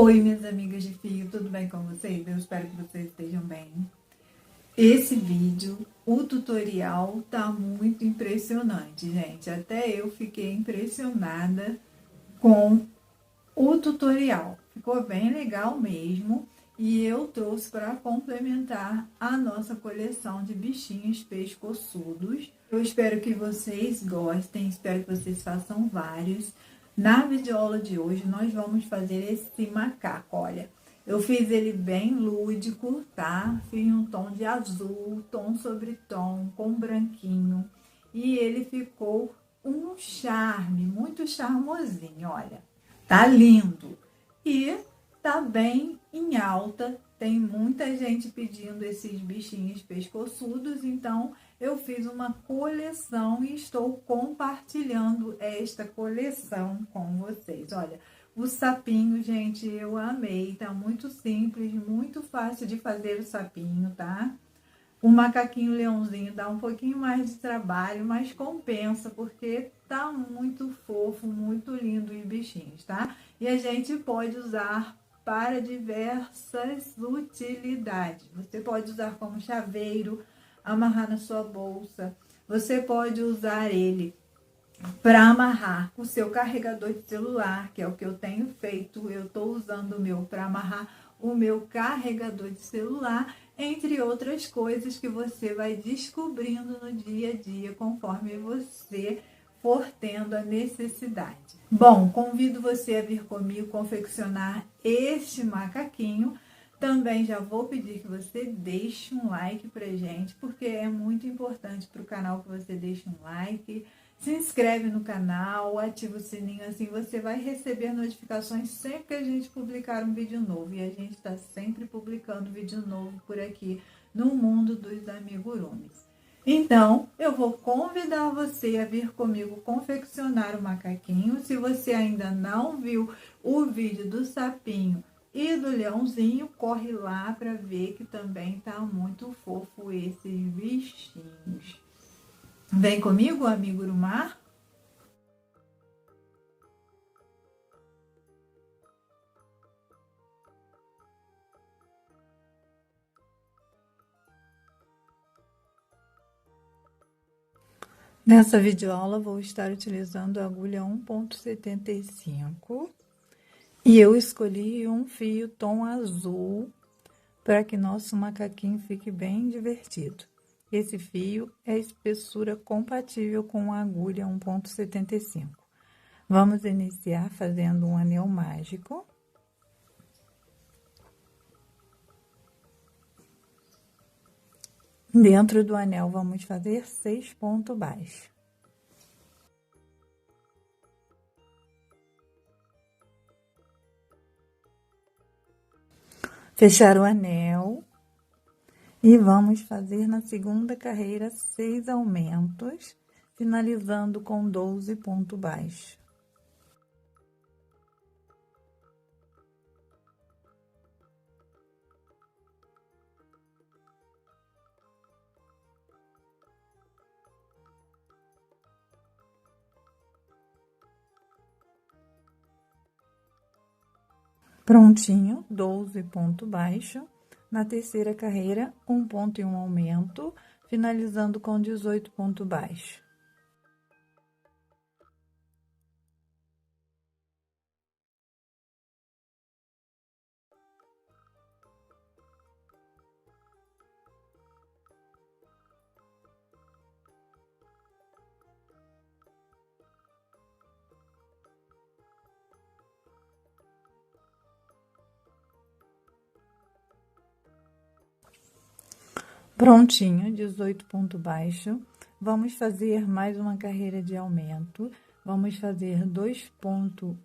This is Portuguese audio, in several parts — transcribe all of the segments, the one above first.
Oi, minhas amigas de fio, tudo bem com vocês? Eu espero que vocês estejam bem. Esse vídeo, o tutorial, tá muito impressionante, gente. Até eu fiquei impressionada com o tutorial. Ficou bem legal mesmo. E eu trouxe para complementar a nossa coleção de bichinhos pescoçudos. Eu espero que vocês gostem, espero que vocês façam vários. Na videoaula de hoje, nós vamos fazer esse macaco, olha. Eu fiz ele bem lúdico, tá? Fiz um tom de azul, tom sobre tom, com branquinho. E ele ficou um charme, muito charmosinho, olha. Tá lindo. E tá bem em alta. Tem muita gente pedindo esses bichinhos pescoçudos, então eu fiz uma coleção e estou compartilhando esta coleção com vocês. Olha, o sapinho, gente, eu amei. Tá muito simples, muito fácil de fazer o sapinho, tá? O macaquinho leãozinho dá um pouquinho mais de trabalho, mas compensa, porque tá muito fofo, muito lindo os bichinhos, tá? E a gente pode usar para diversas utilidades. Você pode usar como chaveiro, amarrar na sua bolsa. Você pode usar ele para amarrar o seu carregador de celular, que é o que eu tenho feito. Eu estou usando o meu para amarrar o meu carregador de celular, entre outras coisas que você vai descobrindo no dia a dia, conforme você for tendo a necessidade. Bom, convido você a vir comigo confeccionar este macaquinho. Também já vou pedir que você deixe um like pra gente, porque é muito importante para o canal que você deixe um like. Se inscreve no canal, ativa o sininho, assim você vai receber notificações sempre que a gente publicar um vídeo novo. E a gente está sempre publicando vídeo novo por aqui no mundo dos amigurumis. Então, eu vou convidar você a vir comigo confeccionar o macaquinho. Se você ainda não viu o vídeo do sapinho e do leãozinho, corre lá para ver que também tá muito fofo esses bichinhos. Vem comigo, amigo Urumar? Nessa videoaula vou estar utilizando a agulha 1,75 e eu escolhi um fio tom azul para que nosso macaquinho fique bem divertido. Esse fio é espessura compatível com a agulha 1,75. Vamos iniciar fazendo um anel mágico. Dentro do anel, vamos fazer 6 pontos baixos. Fechar o anel. E vamos fazer na segunda carreira 6 aumentos, finalizando com 12 pontos baixos. Prontinho, 12 ponto baixo. Na terceira carreira, 1 ponto e 1 aumento, finalizando com 18 ponto baixo. Prontinho, 18 ponto baixo. Vamos fazer mais uma carreira de aumento. Vamos fazer 2 pontos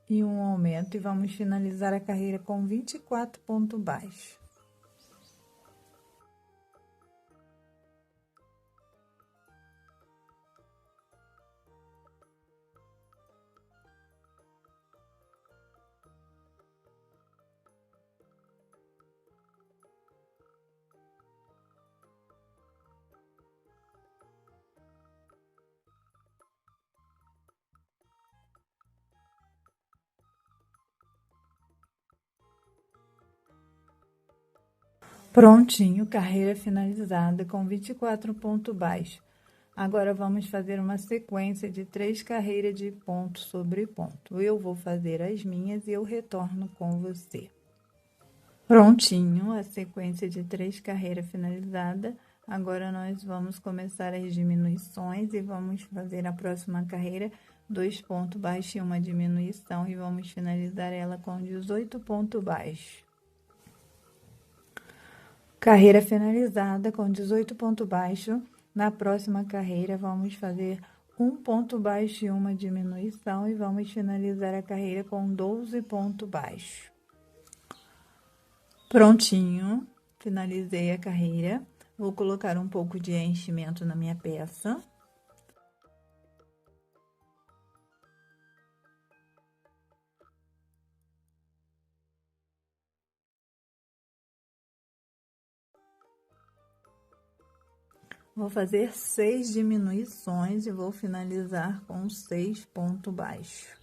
e 1 aumento e vamos finalizar a carreira com 24 pontos baixos. Prontinho, carreira finalizada com 24 pontos baixos. Agora, vamos fazer uma sequência de 3 carreiras de ponto sobre ponto. Eu vou fazer as minhas e eu retorno com você. Prontinho, a sequência de 3 carreiras finalizada. Agora, nós vamos começar as diminuições e vamos fazer a próxima carreira, 2 pontos baixos e uma diminuição, e vamos finalizar ela com 18 pontos baixos. Carreira finalizada com 18 pontos baixos. Na próxima carreira, vamos fazer 1 ponto baixo e uma diminuição e vamos finalizar a carreira com 12 pontos baixos. Prontinho, finalizei a carreira. Vou colocar um pouco de enchimento na minha peça. Vou fazer 6 diminuições e vou finalizar com 6 pontos baixos.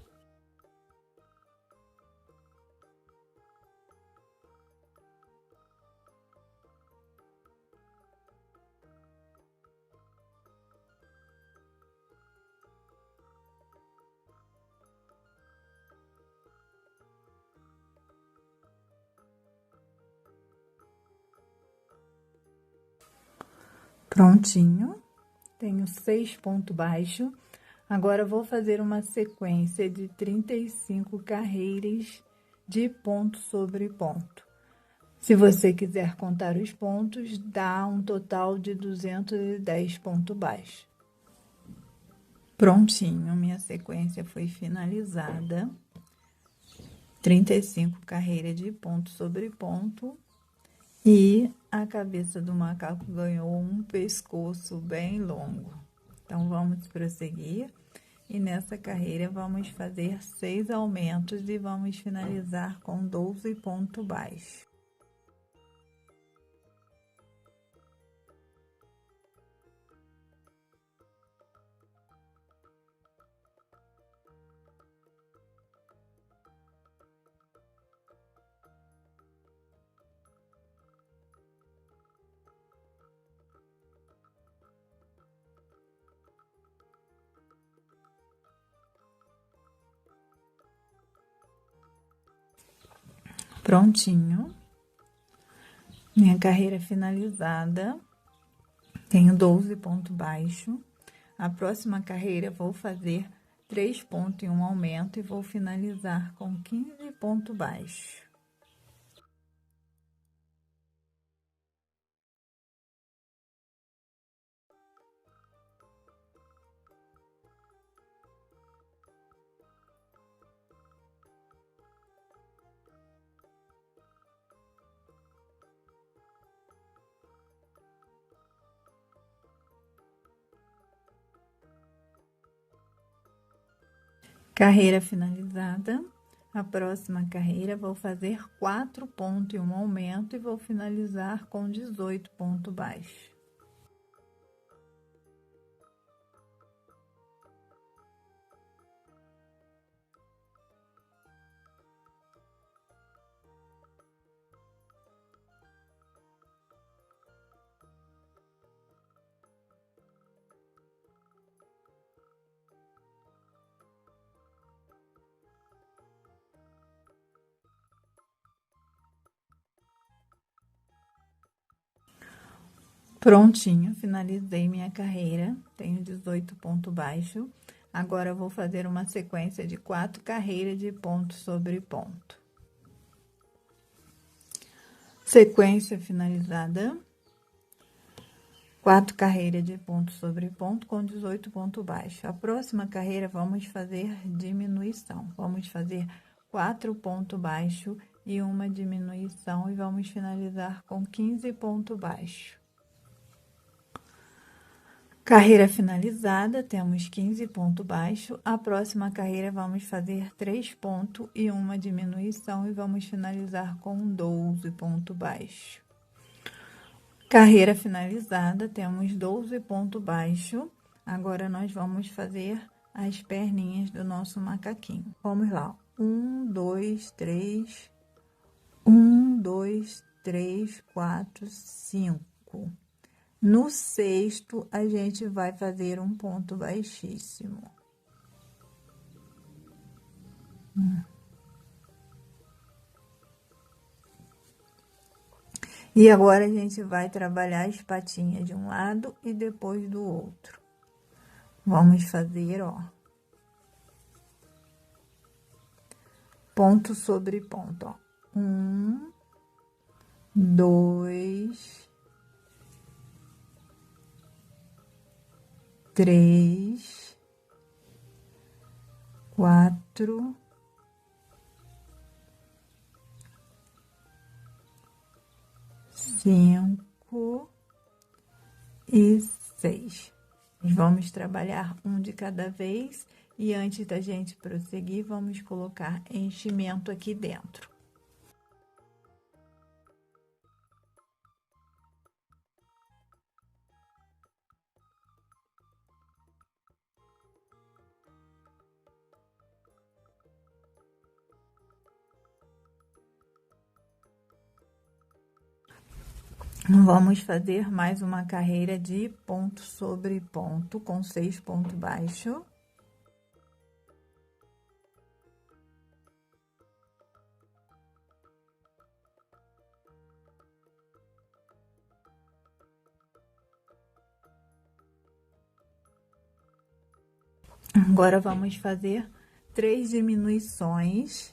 Prontinho, tenho 6 pontos baixos. Agora, vou fazer uma sequência de 35 carreiras de ponto sobre ponto. Se você quiser contar os pontos, dá um total de 210 pontos baixos. Prontinho, minha sequência foi finalizada. 35 carreiras de ponto sobre ponto. E a cabeça do macaco ganhou um pescoço bem longo. Então, vamos prosseguir. E nessa carreira, vamos fazer 6 aumentos e vamos finalizar com 12 pontos baixos. Prontinho, minha carreira finalizada, tenho 12 pontos baixos. A próxima carreira, vou fazer 3 pontos e um aumento e vou finalizar com 15 pontos baixos. Carreira finalizada. A próxima carreira, vou fazer 4 pontos e um aumento e vou finalizar com 18 pontos baixos. Prontinho, finalizei minha carreira, tenho 18 pontos baixos. Agora, eu vou fazer uma sequência de 4 carreiras de ponto sobre ponto. Sequência finalizada. 4 carreiras de ponto sobre ponto com 18 pontos baixos. A próxima carreira, vamos fazer diminuição. Vamos fazer 4 pontos baixos e uma diminuição e vamos finalizar com 15 pontos baixos. Carreira finalizada, temos 15 pontos baixos. A próxima carreira, vamos fazer 3 pontos e uma diminuição e vamos finalizar com 12 pontos baixos. Carreira finalizada, temos 12 pontos baixos. Agora, nós vamos fazer as perninhas do nosso macaquinho. Vamos lá. 1, 2, 3. 1, 2, 3, 4, 5. No sexto, a gente vai fazer um ponto baixíssimo. E agora a gente vai trabalhar as patinhas de um lado e depois do outro. Vamos fazer, ó, ponto sobre ponto, ó. 1, 2, 3, 4, 5 e 6. Vamos trabalhar um de cada vez e antes da gente prosseguir, vamos colocar enchimento aqui dentro. Vamos fazer mais uma carreira de ponto sobre ponto com 6 pontos baixos. Agora vamos fazer 3 diminuições.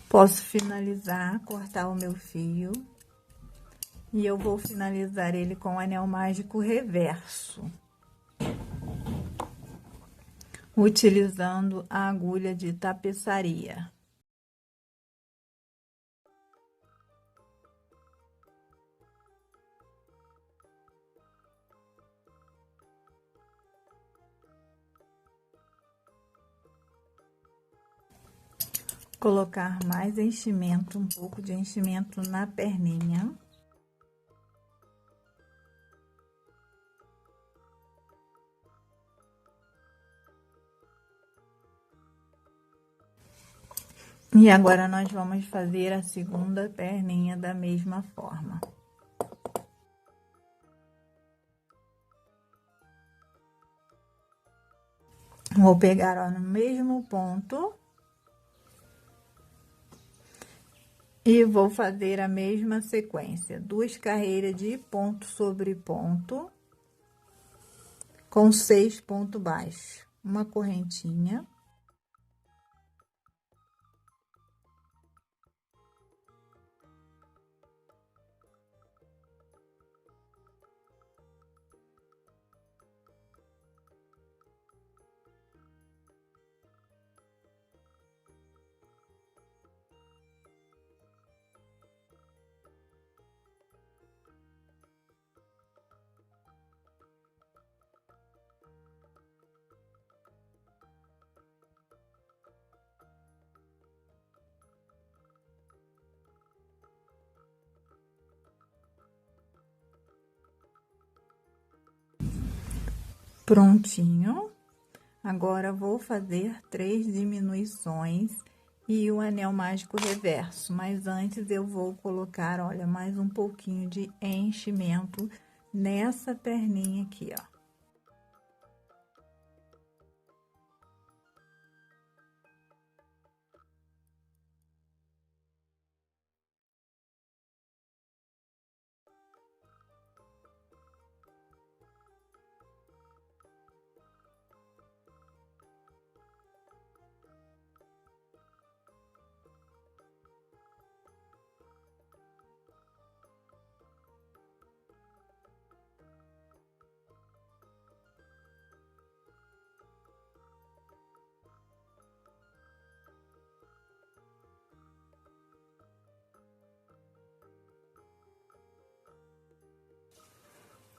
Posso finalizar, cortar o meu fio. E eu vou finalizar ele com o anel mágico reverso. Utilizando a agulha de tapeçaria. Colocar mais enchimento, um pouco de enchimento na perninha. E agora, nós vamos fazer a segunda perninha da mesma forma. Vou pegar, ó, no mesmo ponto. E vou fazer a mesma sequência. 2 carreiras de ponto sobre ponto. Com 6 pontos baixos. Uma correntinha. Prontinho. Agora, vou fazer 3 diminuições e o anel mágico reverso. Mas antes, eu vou colocar, olha, mais um pouquinho de enchimento nessa perninha aqui, ó.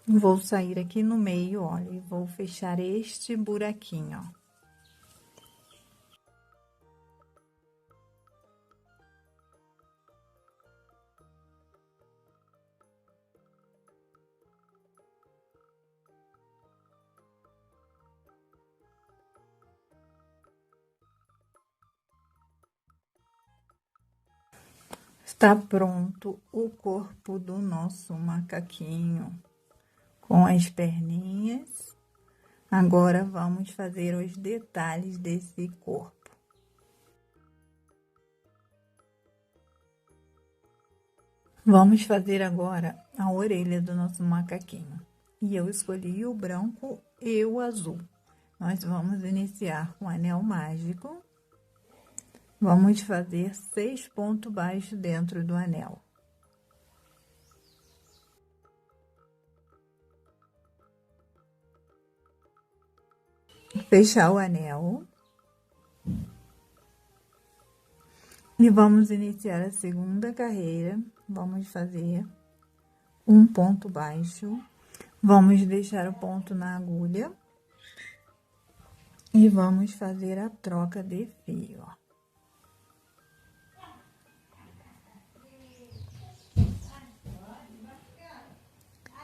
Vou sair aqui no meio, olha, e vou fechar este buraquinho, ó. Está pronto o corpo do nosso macaquinho com as perninhas. Agora vamos fazer os detalhes desse corpo. Vamos fazer agora a orelha do nosso macaquinho. E eu escolhi o branco e o azul. Nós vamos iniciar com o anel mágico. Vamos fazer 6 pontos baixos dentro do anel. Fechar o anel. E vamos iniciar a segunda carreira. Vamos fazer um ponto baixo. Vamos deixar o ponto na agulha. E vamos fazer a troca de fio, ó.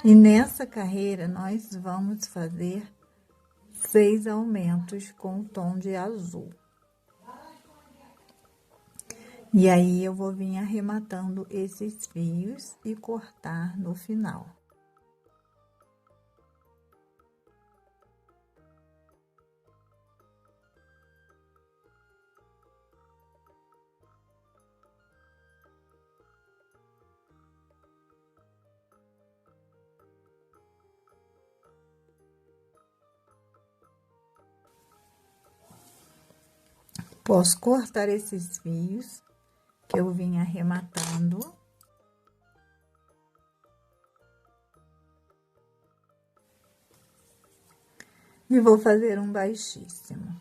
E nessa carreira, nós vamos fazer 6 aumentos com o tom de azul. E aí, eu vou vir arrematando esses fios e cortar no final. Posso cortar esses fios que eu vim arrematando. E vou fazer um baixíssimo.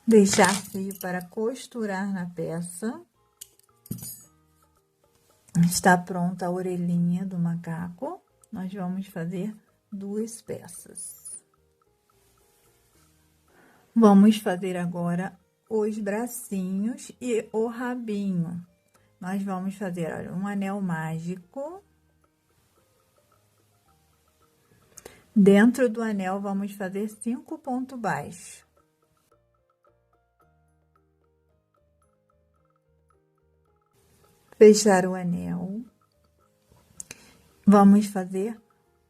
Deixar fio para costurar na peça. Está pronta a orelhinha do macaco. Nós vamos fazer 2 peças. Vamos fazer agora os bracinhos e o rabinho. Nós vamos fazer, olha, um anel mágico. Dentro do anel, vamos fazer 5 pontos baixos. Fechar o anel. Vamos fazer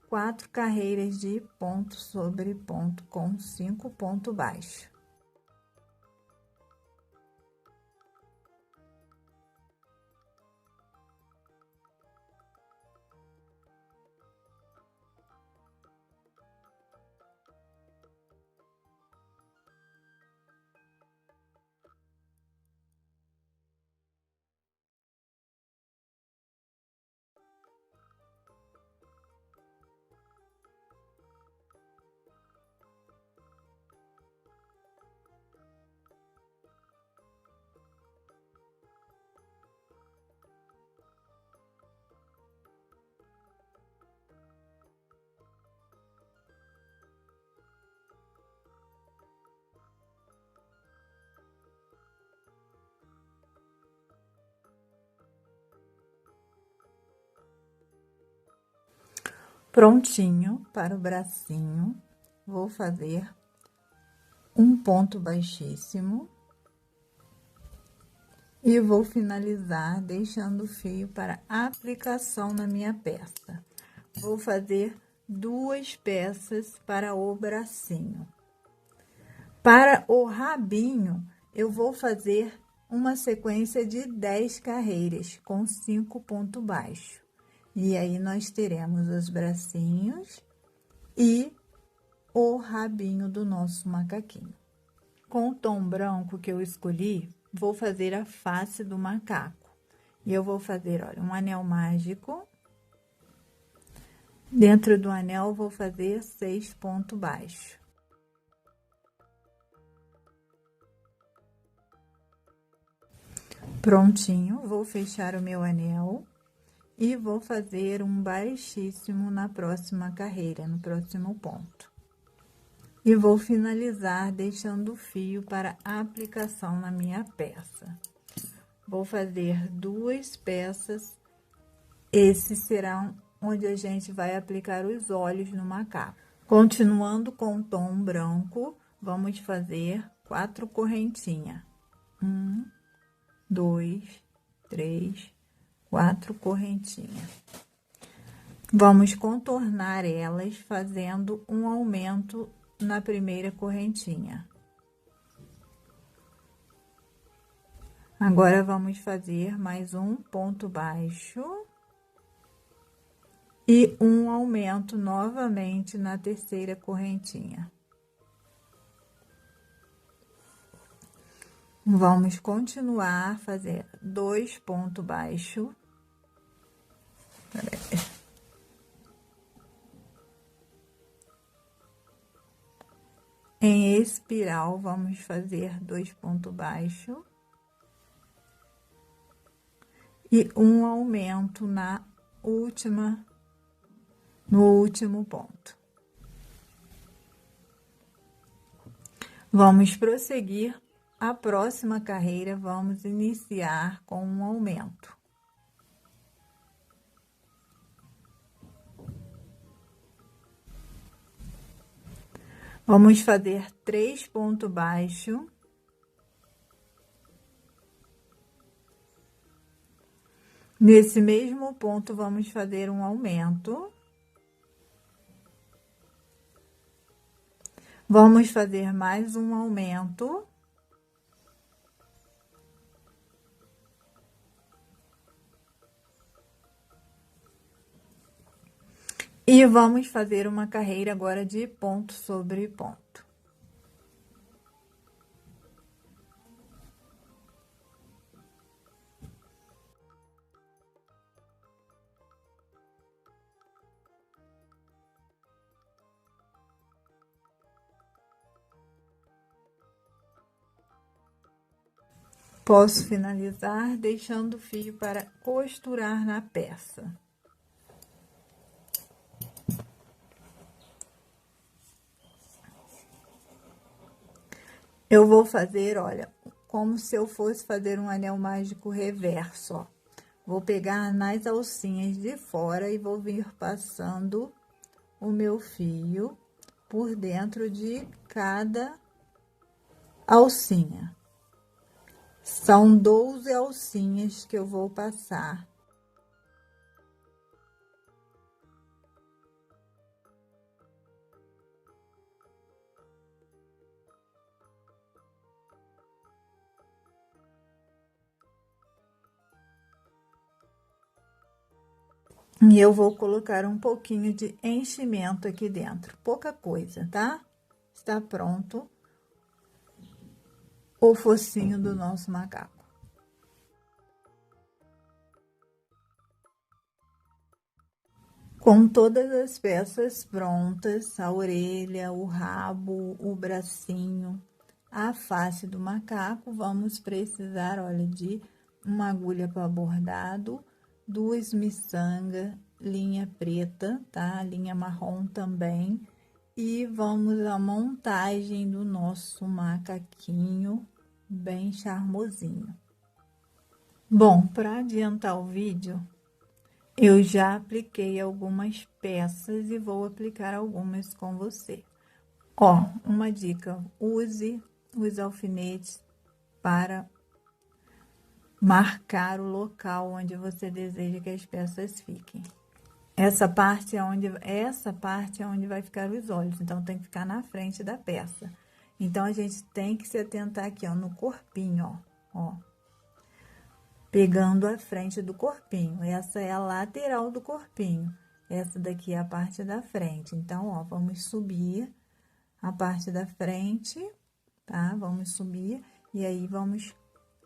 4 carreiras de ponto sobre ponto com 5 pontos baixos. Prontinho para o bracinho, vou fazer um ponto baixíssimo e vou finalizar deixando o fio para aplicação na minha peça. Vou fazer 2 peças para o bracinho. Para o rabinho, eu vou fazer uma sequência de 10 carreiras com 5 pontos baixos. E aí, nós teremos os bracinhos e o rabinho do nosso macaquinho. Com o tom branco que eu escolhi, vou fazer a face do macaco. E eu vou fazer, olha, um anel mágico. Dentro do anel, vou fazer 6 pontos baixos. Prontinho, vou fechar o meu anel. E vou fazer um baixíssimo na próxima carreira, no próximo ponto. E vou finalizar deixando o fio para aplicação na minha peça. Vou fazer 2 peças. Esse será onde a gente vai aplicar os olhos no macaco. Continuando com o tom branco, vamos fazer 4 correntinhas. 1, 2, 3, 4 correntinhas. Vamos contornar elas fazendo um aumento na primeira correntinha. Agora, vamos fazer mais um ponto baixo e um aumento novamente na terceira correntinha. Vamos continuar a fazer 2 pontos baixos. Em espiral, vamos fazer 2 pontos baixos e um aumento no último ponto. Vamos prosseguir. A próxima carreira, vamos iniciar com um aumento. Vamos fazer 3 pontos baixos. Nesse mesmo ponto, vamos fazer um aumento. Vamos fazer mais um aumento. E vamos fazer uma carreira agora de ponto sobre ponto. Posso finalizar deixando o fio para costurar na peça. Eu vou fazer, olha, como se eu fosse fazer um anel mágico reverso, ó. Vou pegar nas alcinhas de fora e vou vir passando o meu fio por dentro de cada alcinha. São 12 alcinhas que eu vou passar. E eu vou colocar um pouquinho de enchimento aqui dentro, pouca coisa, tá? Está pronto o focinho do nosso macaco. Com todas as peças prontas, a orelha, o rabo, o bracinho, a face do macaco, vamos precisar, olha, de uma agulha para bordado, 2 miçangas, linha preta, tá? Linha marrom também. E vamos à montagem do nosso macaquinho, bem charmosinho. Bom, para adiantar o vídeo, eu já apliquei algumas peças e vou aplicar algumas com você. Ó, uma dica, use os alfinetes para marcar o local onde você deseja que as peças fiquem. Essa parte é onde vai ficar os olhos, então tem que ficar na frente da peça. Então, a gente tem que se atentar aqui, ó, no corpinho, ó. Pegando a frente do corpinho. Essa é a lateral do corpinho. Essa daqui é a parte da frente. Então, ó, vamos subir a parte da frente, tá? Vamos subir e aí vamos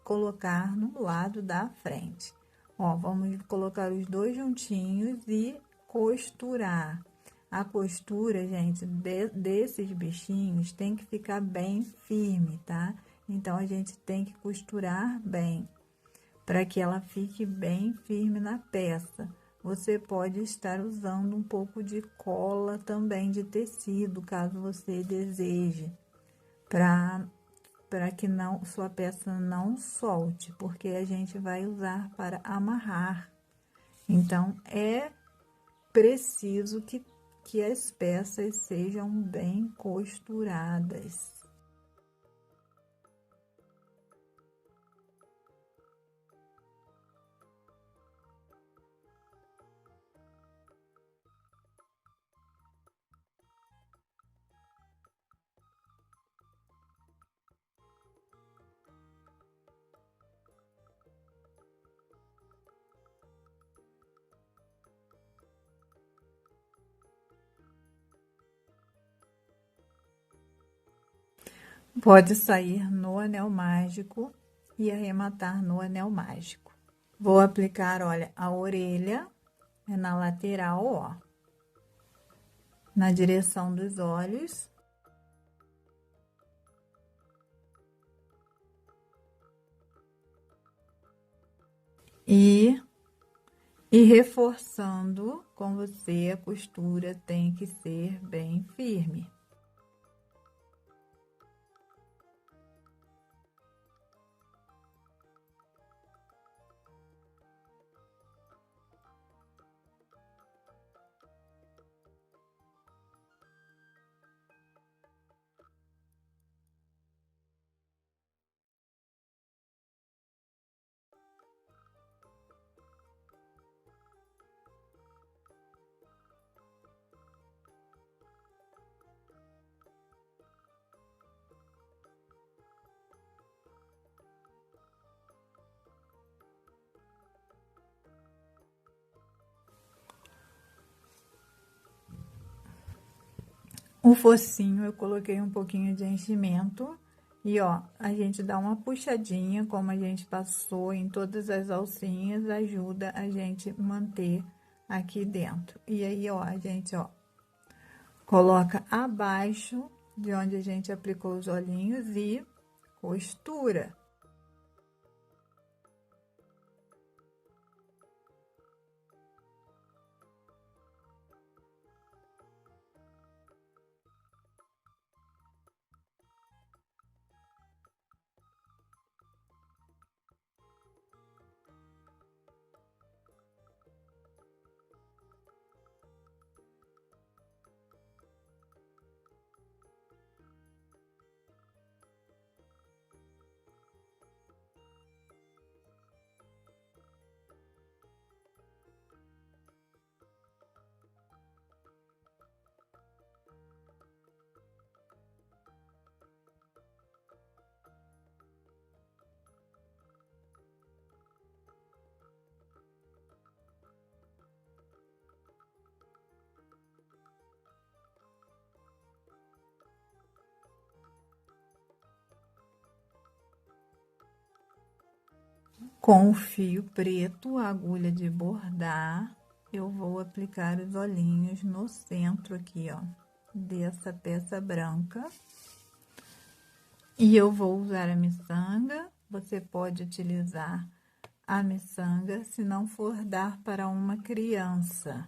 colocar no lado da frente. Ó, vamos colocar os dois juntinhos e costurar. A costura, gente, desses bichinhos tem que ficar bem firme, tá? Então, a gente tem que costurar bem, para que ela fique bem firme na peça. Você pode estar usando um pouco de cola também de tecido, caso você deseje, para que sua peça não solte, porque a gente vai usar para amarrar. Então, é preciso que as peças sejam bem costuradas. Pode sair no anel mágico e arrematar no anel mágico. Vou aplicar, olha, a orelha é na lateral, ó, na direção dos olhos. E reforçando com você, a costura tem que ser bem firme. O focinho eu coloquei um pouquinho de enchimento e ó, a gente dá uma puxadinha, como a gente passou em todas as alcinhas, ajuda a gente manter aqui dentro. E aí, ó, a gente, ó, coloca abaixo de onde a gente aplicou os olhinhos e costura. Com o fio preto, a agulha de bordar, eu vou aplicar os olhinhos no centro aqui, ó, dessa peça branca. E eu vou usar a miçanga, você pode utilizar a miçanga se não for dar para uma criança.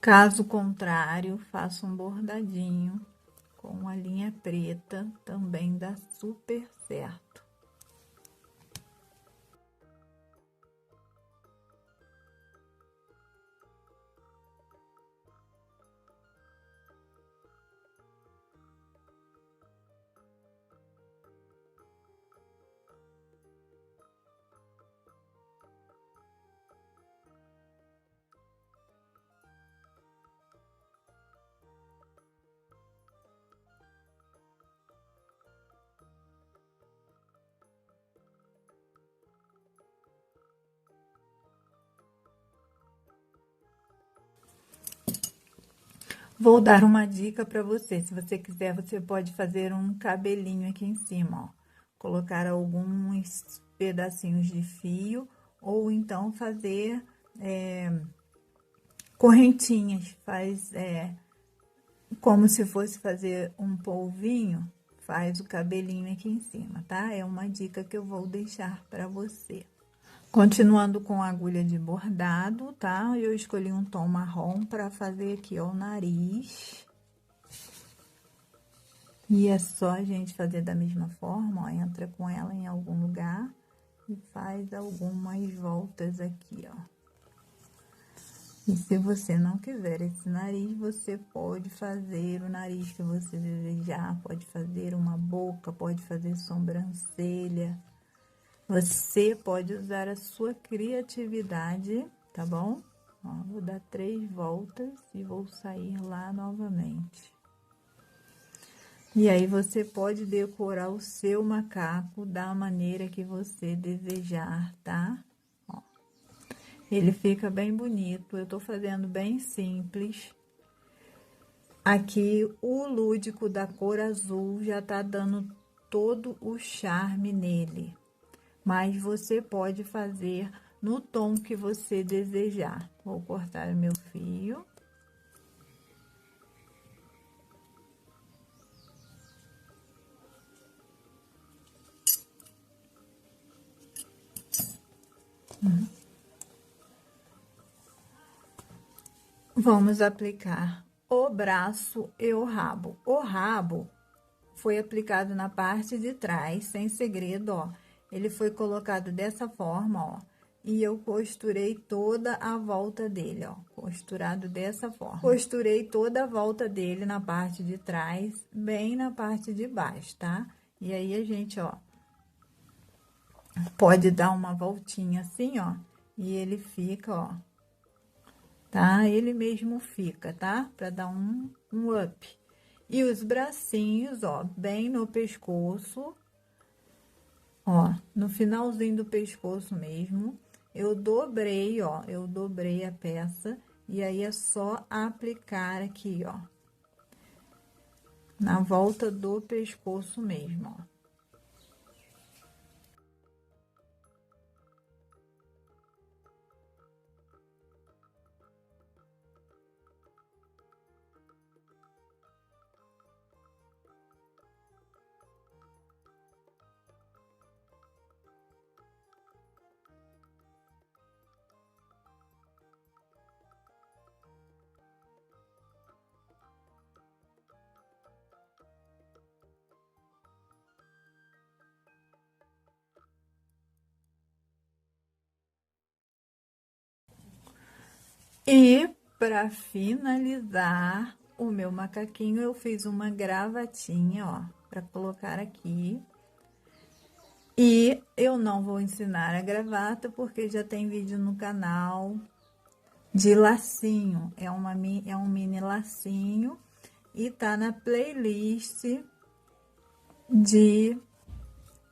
Caso contrário, faça um bordadinho com a linha preta, também dá super certo. Vou dar uma dica para você. Se você quiser, você pode fazer um cabelinho aqui em cima, ó. Colocar alguns pedacinhos de fio, ou então fazer correntinhas. Faz como se fosse fazer um polvinho, faz o cabelinho aqui em cima, tá? É uma dica que eu vou deixar para você. Continuando com a agulha de bordado, tá? Eu escolhi um tom marrom para fazer aqui, ó, o nariz. E é só a gente fazer da mesma forma, ó, entra com ela em algum lugar e faz algumas voltas aqui, ó. E se você não quiser esse nariz, você pode fazer o nariz que você desejar, pode fazer uma boca, pode fazer sobrancelha. Você pode usar a sua criatividade, tá bom? Ó, vou dar 3 voltas e vou sair lá novamente. E aí, você pode decorar o seu macaco da maneira que você desejar, tá? Ó, ele fica bem bonito, eu tô fazendo bem simples. Aqui o lúdico da cor azul já tá dando todo o charme nele, mas você pode fazer no tom que você desejar. Vou cortar o meu fio. Vamos aplicar o braço e o rabo. O rabo foi aplicado na parte de trás, sem segredo, ó. Ele foi colocado dessa forma, ó. E eu costurei toda a volta dele, ó. Costurado dessa forma. Costurei toda a volta dele na parte de trás, bem na parte de baixo, tá? E aí, a gente, ó, pode dar uma voltinha assim, ó. E ele fica, ó. Tá? Ele mesmo fica, tá? Pra dar um up. E os bracinhos, ó, bem no pescoço, ó, no finalzinho do pescoço mesmo, eu dobrei, ó, eu dobrei a peça, e aí é só aplicar aqui, ó, na volta do pescoço mesmo, ó. E para finalizar o meu macaquinho, eu fiz uma gravatinha, ó, para colocar aqui. E eu não vou ensinar a gravata porque já tem vídeo no canal de lacinho. É um mini lacinho e tá na playlist de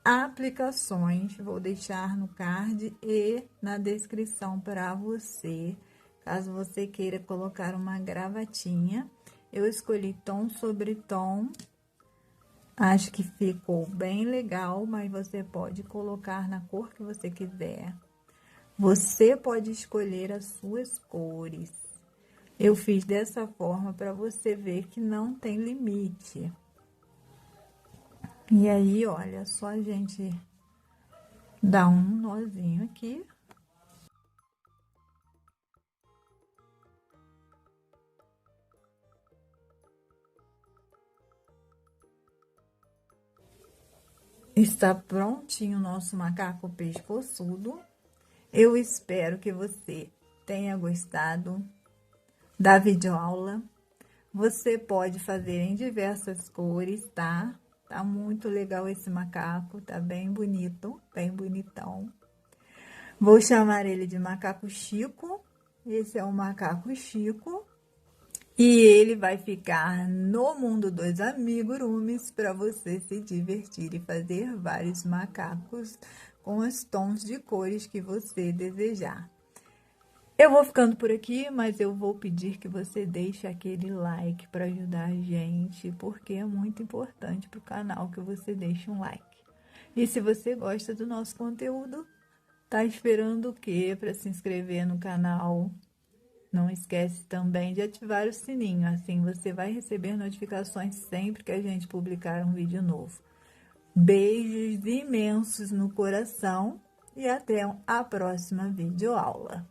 aplicações. Vou deixar no card e na descrição para você, caso você queira colocar uma gravatinha. Eu escolhi tom sobre tom. Acho que ficou bem legal, mas você pode colocar na cor que você quiser. Você pode escolher as suas cores. Eu fiz dessa forma para você ver que não tem limite. E aí, olha, só a gente dá um nozinho aqui. Está prontinho o nosso macaco pescoçudo. Eu espero que você tenha gostado da videoaula. Você pode fazer em diversas cores, tá? Tá muito legal esse macaco, tá bem bonito, bem bonitão. Vou chamar ele de macaco Chico. Esse é o macaco Chico. E ele vai ficar no mundo dos amigurumis para você se divertir e fazer vários macacos com os tons de cores que você desejar. Eu vou ficando por aqui, mas eu vou pedir que você deixe aquele like para ajudar a gente, porque é muito importante para o canal que você deixe um like. E se você gosta do nosso conteúdo, tá esperando o quê para se inscrever no canal? Não esquece também de ativar o sininho, assim você vai receber notificações sempre que a gente publicar um vídeo novo. Beijos imensos no coração e até a próxima videoaula.